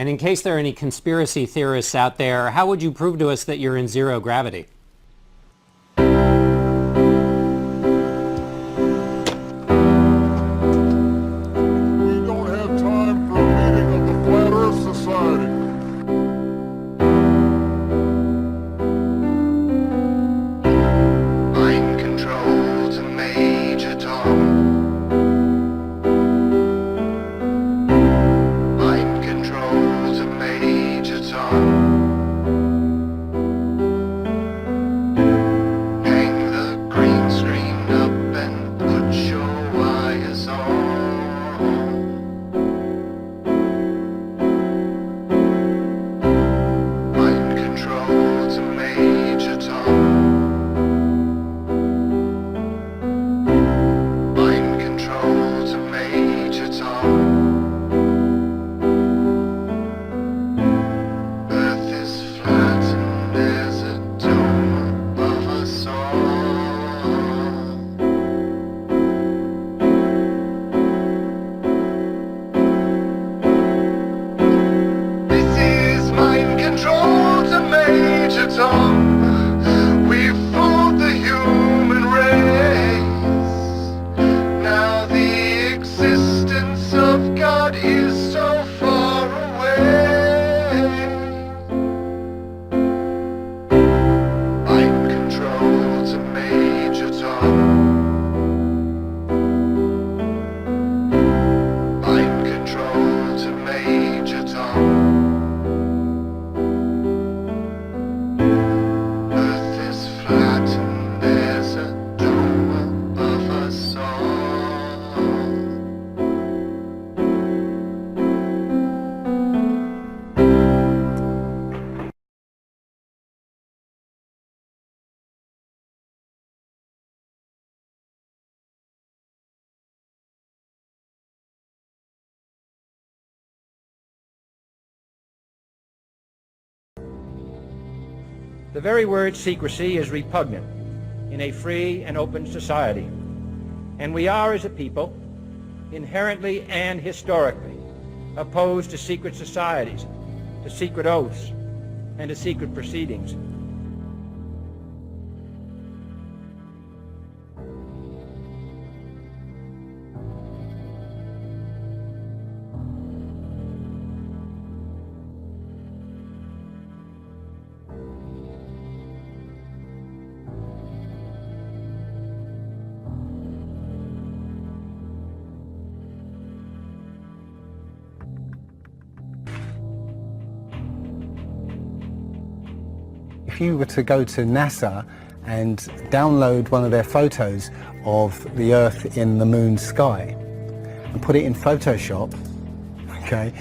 And in case there are any conspiracy theorists out there, how would you prove to us that you're in zero gravity? The very word secrecy is repugnant in a free and open society, and we are, as a people, inherently and historically opposed to secret societies, to secret oaths, and to secret proceedings. If you were to go to NASA and download one of their photos of the Earth in the moon's sky and put it in Photoshop, okay,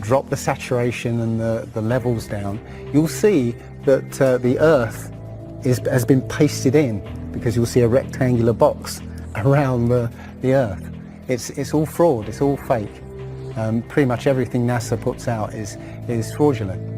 drop the saturation and the levels down, you'll see that the Earth has been pasted in, because you'll see a rectangular box around the Earth. It's all fraud, it's all fake. Pretty much everything NASA puts out is fraudulent.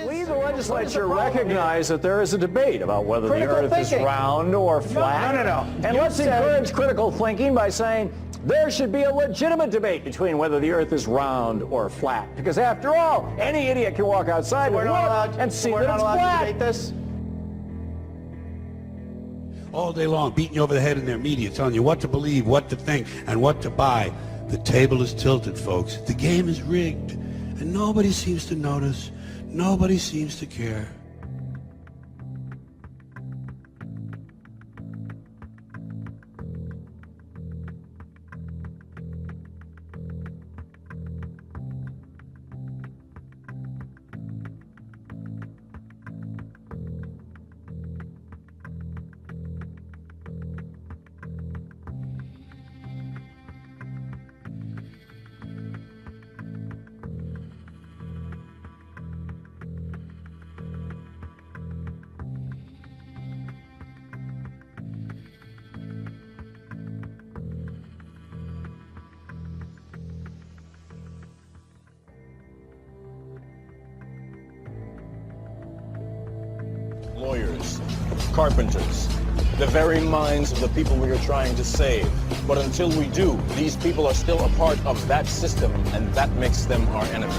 We, the legislature, recognize that there is a debate about whether the Earth is round or flat. No. And let's encourage critical thinking by saying there should be a legitimate debate between whether the Earth is round or flat. Because after all, any idiot can walk outside and look and see that it's flat. This? All day long, beating you over the head in their media, telling you what to believe, what to think, and what to buy. The table is tilted, folks. The game is rigged, and nobody seems to notice. Nobody seems to care. lawyers, carpenters, the very minds of the people we are trying to save. But until we do, these people are still a part of that system, and that makes them our enemy.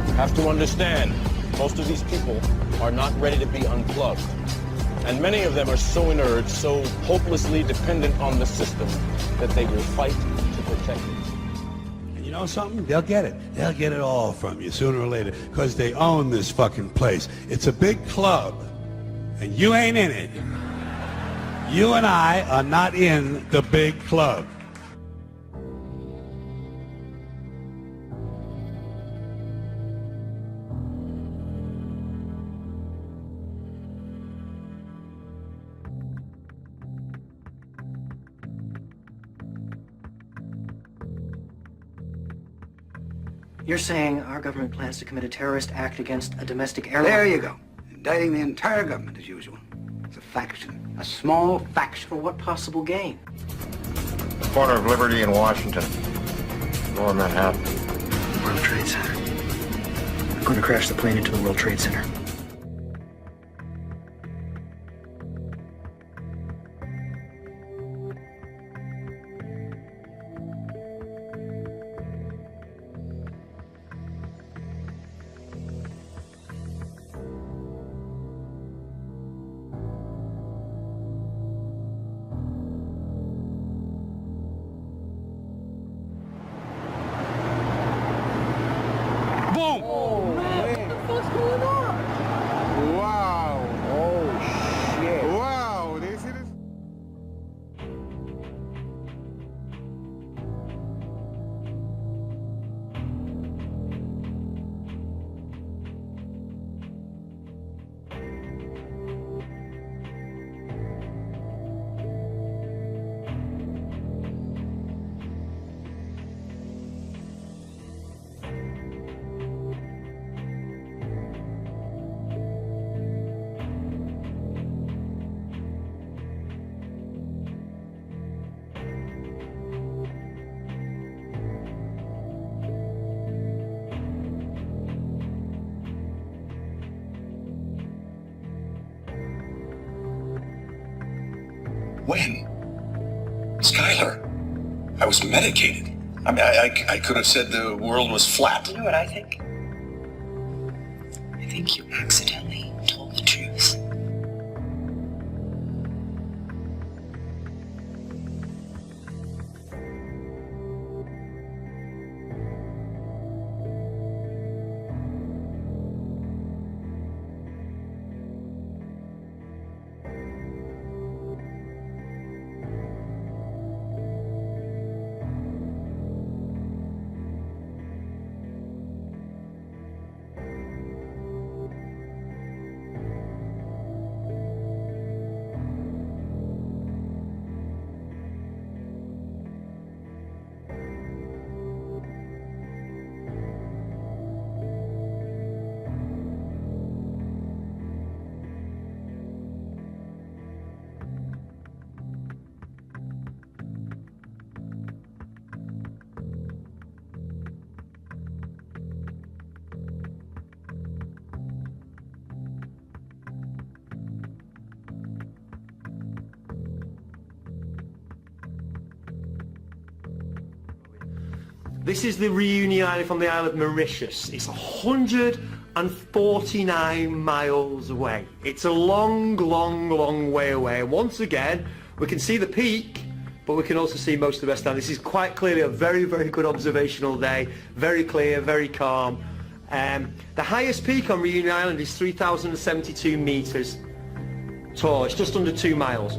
You have to understand, most of these people are not ready to be unplugged. And many of them are so inert, so hopelessly dependent on the system, that they will fight to protect it. And you know something? They'll get it. They'll get it all from you sooner or later, because they own this fucking place. It's a big club, and you ain't in it. You and I are not in the big club. You're saying our government plans to commit a terrorist act against a domestic airline? There you go. Indicting the entire government as usual. It's a faction. A small faction. For what possible gain? The corner of Liberty and Washington. Lower Manhattan. World Trade Center. I'm going to crash the plane into the World Trade Center. When? Skylar, I was medicated. I mean, I could have said the world was flat. You know what I think? I think you accidentally told the truth. This is the reunion island from the Isle of Mauritius. It's 149 miles away. It's a long, long, long way away. And once again, we can see the peak, but we can also see most of the rest down. This is quite clearly a very, very good observational day. Very clear, very calm. The highest peak on Reunion Island is 3,072 meters tall. It's just under 2 miles.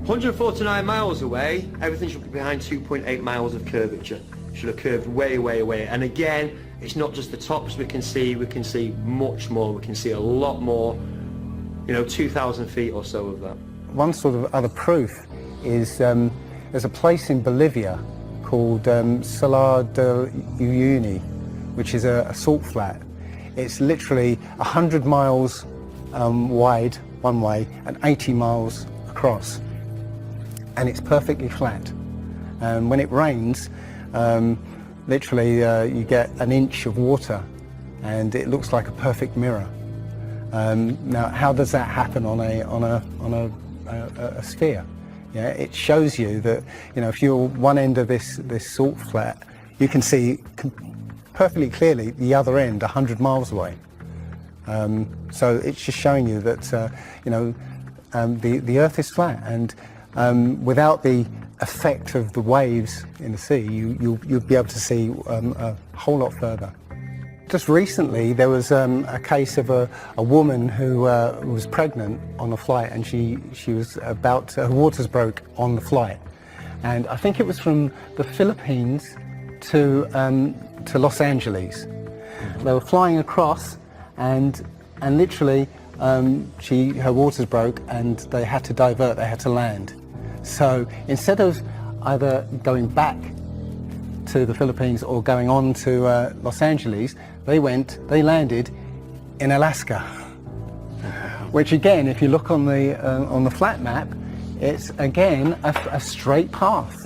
149 miles away, everything should be behind 2.8 miles of curvature. Should have curved way, way away. And again, it's not just the tops we can see much more. We can see a lot more, 2,000 feet or so of that. One sort of other proof is there's a place in Bolivia called Salar de Uyuni, which is a salt flat. It's literally 100 miles wide one way and 80 miles across. And it's perfectly flat. When it rains, literally you get an inch of water and it looks like a perfect mirror. Now, how does that happen on a sphere? Yeah, it shows you that, you know, if you're one end of this salt flat, you can see perfectly clearly the other end 100 miles away. So it's just showing you that you know, the Earth is flat, and without the effect of the waves in the sea, you'll be able to see a whole lot further. Just recently, there was a case of a woman who was pregnant on a flight, and she was about, her waters broke on the flight, and I think it was from the Philippines to Los Angeles. They were flying across, and literally her waters broke, and they had to divert, they had to land. So instead of either going back to the Philippines or going on to Los Angeles, they landed in Alaska, which again, if you look on the flat map, it's again a straight path.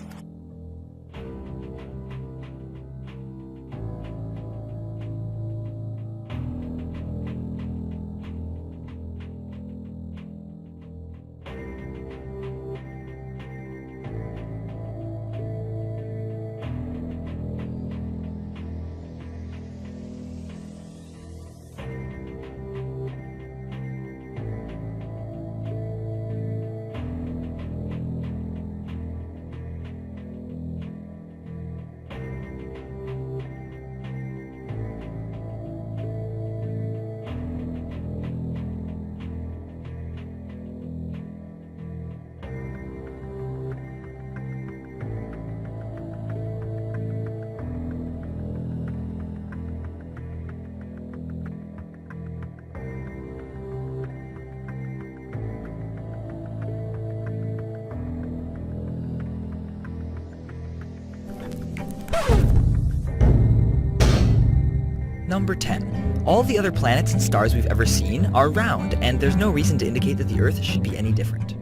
Number 10. All the other planets and stars we've ever seen are round, and there's no reason to indicate that the Earth should be any different.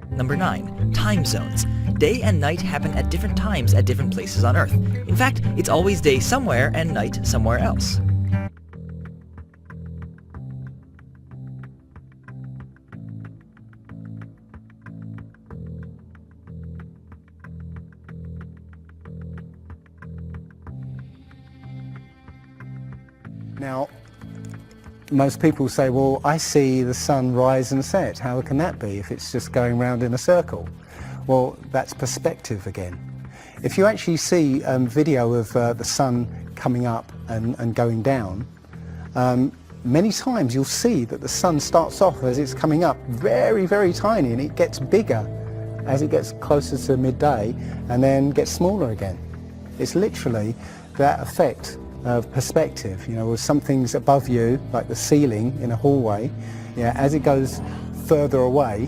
Number 9. Time zones. Day and night happen at different times at different places on Earth. In fact, it's always day somewhere and night somewhere else. Now, most people say, well, I see the sun rise and set. How can that be if it's just going round in a circle? Well, that's perspective again. If you actually see video of the sun coming up and going down, many times you'll see that the sun starts off as it's coming up very, very tiny, and it gets bigger as it gets closer to midday and then gets smaller again. It's literally that effect of perspective. You know, with some things above you, like the ceiling in a hallway, yeah, as it goes further away,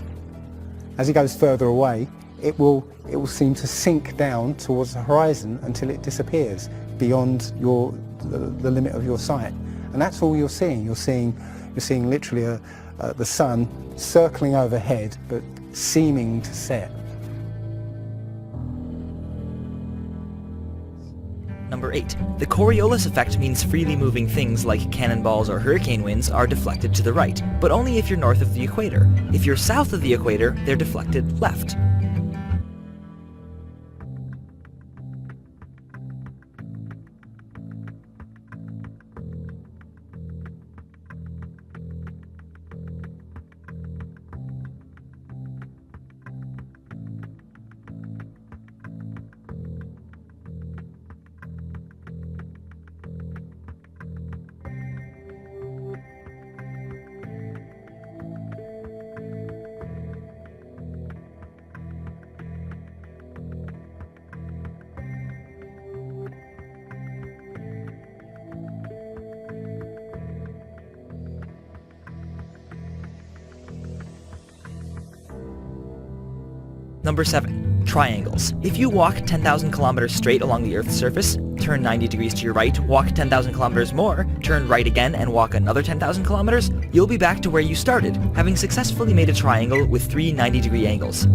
it will seem to sink down towards the horizon until it disappears beyond the limit of your sight. And that's all you're seeing. You're seeing literally the sun circling overhead, but seeming to set. Number 8. The Coriolis effect means freely moving things like cannonballs or hurricane winds are deflected to the right, but only if you're north of the equator. If you're south of the equator, they're deflected left. Number 7. Triangles. If you walk 10,000 kilometers straight along the Earth's surface, turn 90 degrees to your right, walk 10,000 kilometers more, turn right again and walk another 10,000 kilometers, you'll be back to where you started, having successfully made a triangle with 3 90-degree angles.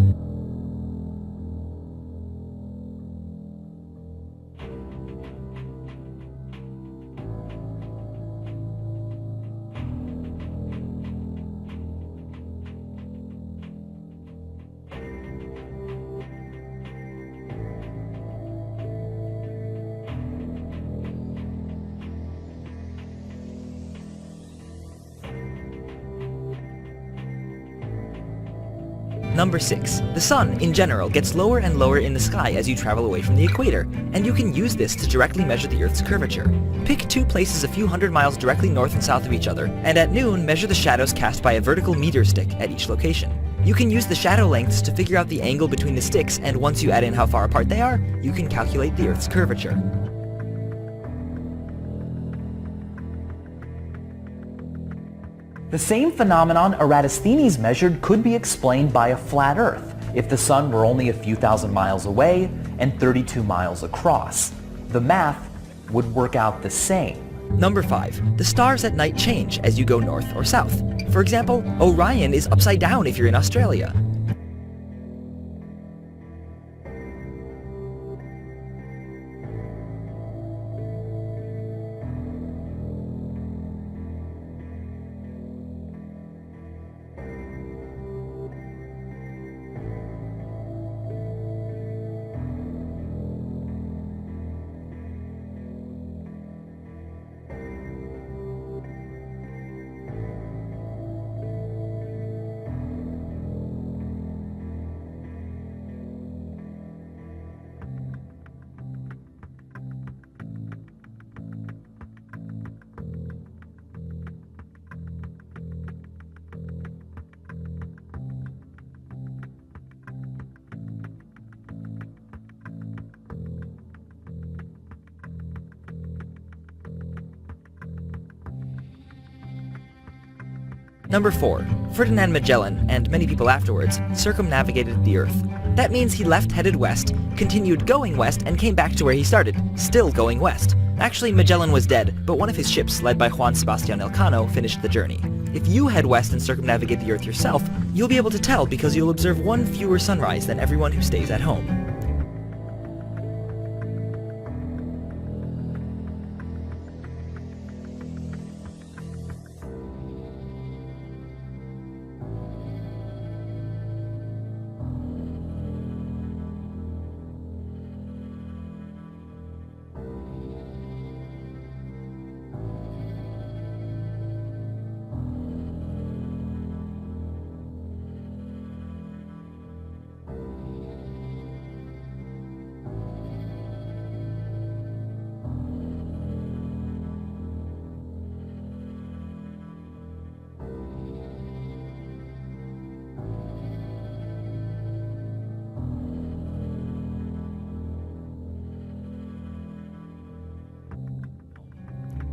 Number 6. The sun, in general, gets lower and lower in the sky as you travel away from the equator, and you can use this to directly measure the Earth's curvature. Pick 2 places a few hundred miles directly north and south of each other, and at noon measure the shadows cast by a vertical meter stick at each location. You can use the shadow lengths to figure out the angle between the sticks, and once you add in how far apart they are, you can calculate the Earth's curvature. The same phenomenon Eratosthenes measured could be explained by a flat Earth if the sun were only a few thousand miles away and 32 miles across. The math would work out the same. Number 5. The stars at night change as you go north or south. For example, Orion is upside down if you're in Australia. Number 4. Ferdinand Magellan, and many people afterwards, circumnavigated the Earth. That means he left headed west, continued going west, and came back to where he started, still going west. Actually, Magellan was dead, but one of his ships, led by Juan Sebastian Elcano, finished the journey. If you head west and circumnavigate the Earth yourself, you'll be able to tell because you'll observe one fewer sunrise than everyone who stays at home.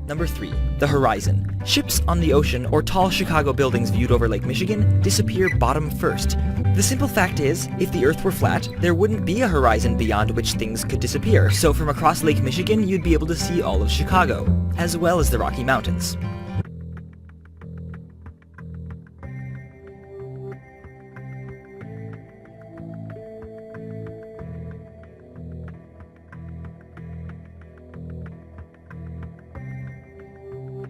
Number 3. The horizon. Ships on the ocean or tall Chicago buildings viewed over Lake Michigan disappear bottom first. The simple fact is, if the Earth were flat, there wouldn't be a horizon beyond which things could disappear, so from across Lake Michigan you'd be able to see all of Chicago, as well as the Rocky Mountains.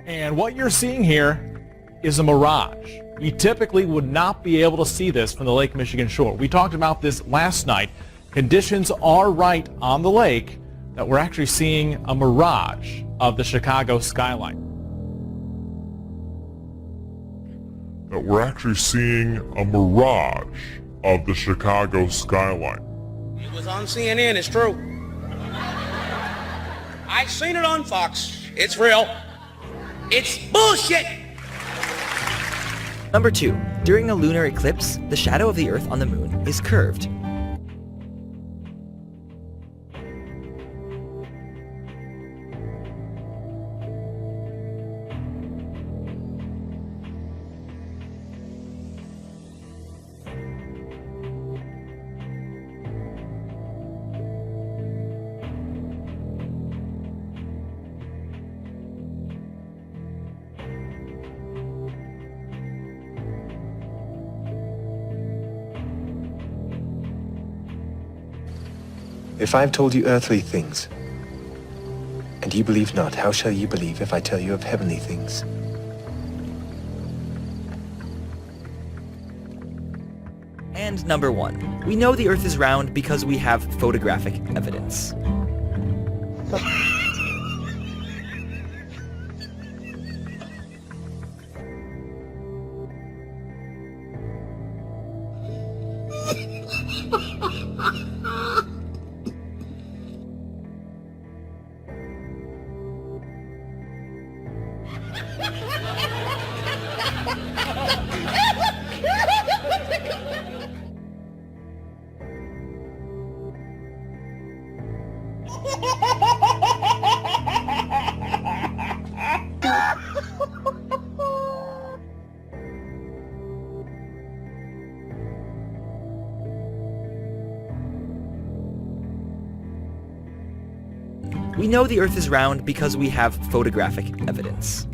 And what you're seeing here is a mirage. You typically would not be able to see this from the Lake Michigan shore. We talked about this last night. Conditions are right on the lake that we're actually seeing a mirage of the Chicago skyline. It was on CNN, it's true. I seen it on Fox. It's real. It's bullshit! Number 2. During a lunar eclipse, the shadow of the Earth on the moon is curved. If I have told you earthly things, and ye believe not, how shall ye believe if I tell you of heavenly things? And number 1. We know the Earth is round because we have photographic evidence. We know the Earth is round because we have photographic evidence.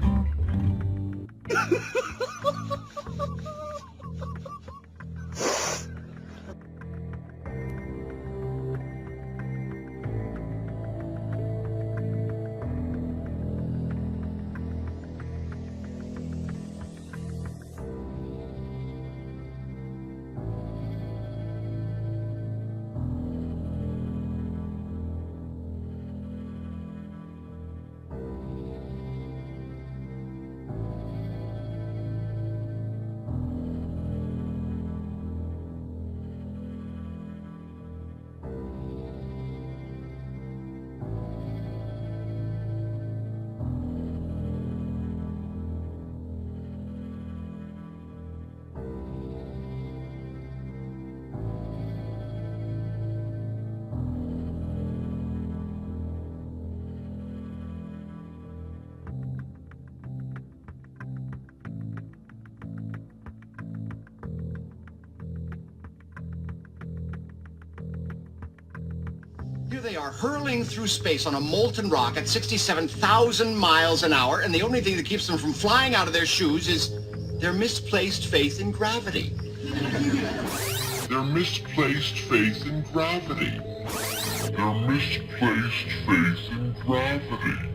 Here they are hurling through space on a molten rock at 67,000 miles an hour, and the only thing that keeps them from flying out of their shoes is their misplaced faith in gravity. Their misplaced faith in gravity. Their misplaced faith in gravity.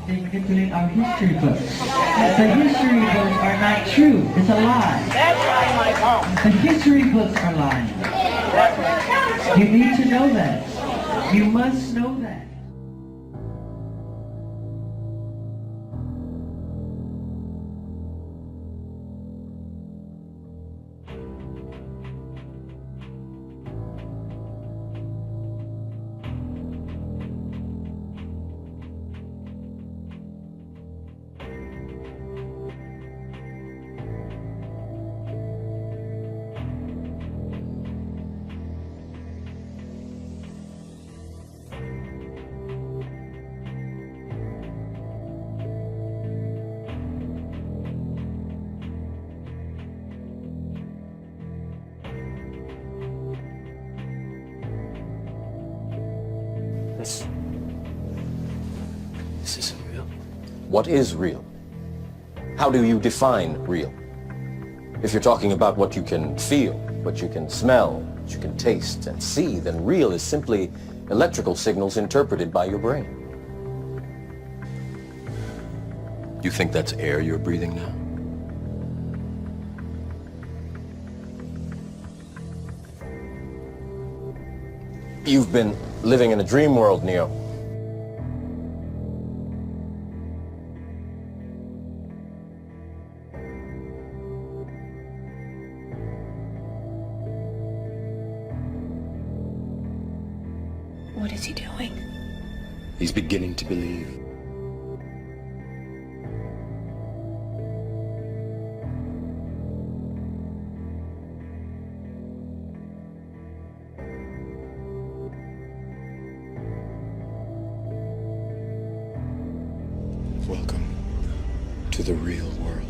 They manipulate our history books. The history books are not true. It's a lie. That's right, Michael. The history books are lying. You need to know that. You must know that. This isn't real. What is real? How do you define real? If you're talking about what you can feel, what you can smell, what you can taste and see, then real is simply electrical signals interpreted by your brain. You think that's air you're breathing now? You've been living in a dream world, Neo. What is he doing? He's beginning to believe. Welcome to the real world.